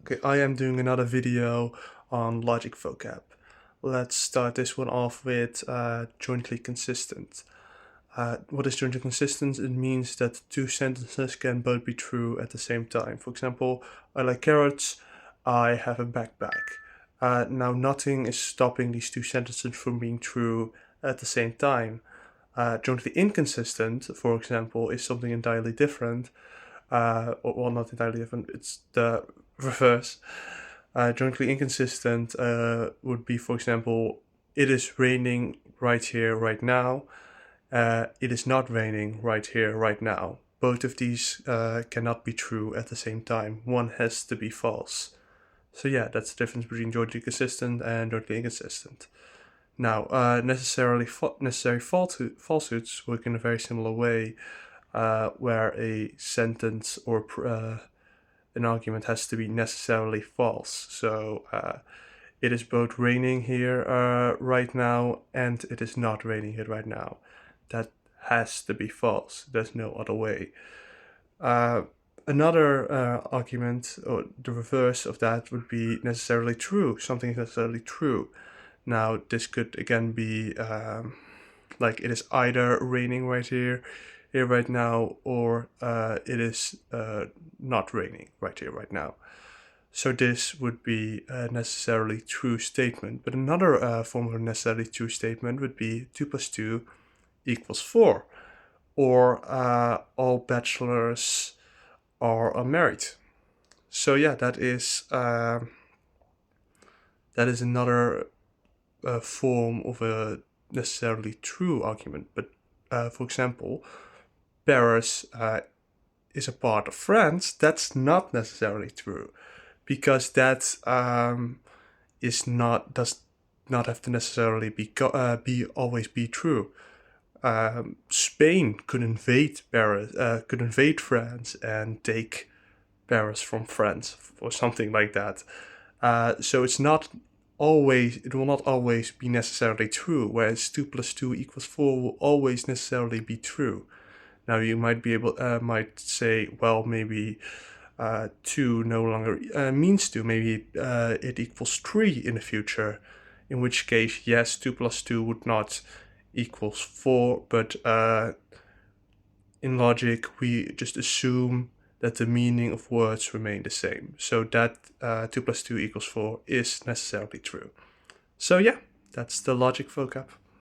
Okay, I am doing another video on logic vocab. Let's start this one off with jointly consistent. What is jointly consistent? It means that two sentences can both be true at the same time. For example, I like carrots, I have a backpack. Now nothing is stopping these two sentences from being true at the same time. Jointly inconsistent, for example, is something entirely different. Well, not entirely different, it's the reverse. Jointly inconsistent would be, for example, it is raining right here, right now. It is not raining right here, right now. Both of these cannot be true at the same time. One has to be false. So yeah, that's the difference between jointly consistent and jointly inconsistent. Now, necessary falsehoods work in a very similar way, where a sentence or an argument has to be necessarily false. So it is both raining here right now and it is not raining here right now. That has to be false. There's no other way. Another argument, or the reverse of that, would be necessarily true. Something is necessarily true. Now, this could again be like it is either raining right here right now, or it is not raining right here, right now. So this would be a necessarily true statement. But another form of a necessarily true statement would be 2 plus 2 equals 4. Or all bachelors are married. So yeah, that is another form of a necessarily true argument. But for example, Paris is a part of France. That's not necessarily true, because that does not have to necessarily be always be true. Spain could invade France and take Paris from France or something like that. So it will not always be necessarily true, whereas 2 plus 2 equals 4 will always necessarily be true. Now you might say, well, maybe 2 no longer means 2, maybe it equals 3 in the future, in which case, yes, 2 plus 2 would not equals 4, but in logic we just assume that the meaning of words remain the same. So that 2 plus 2 equals 4 is necessarily true. So yeah, that's the logic vocab.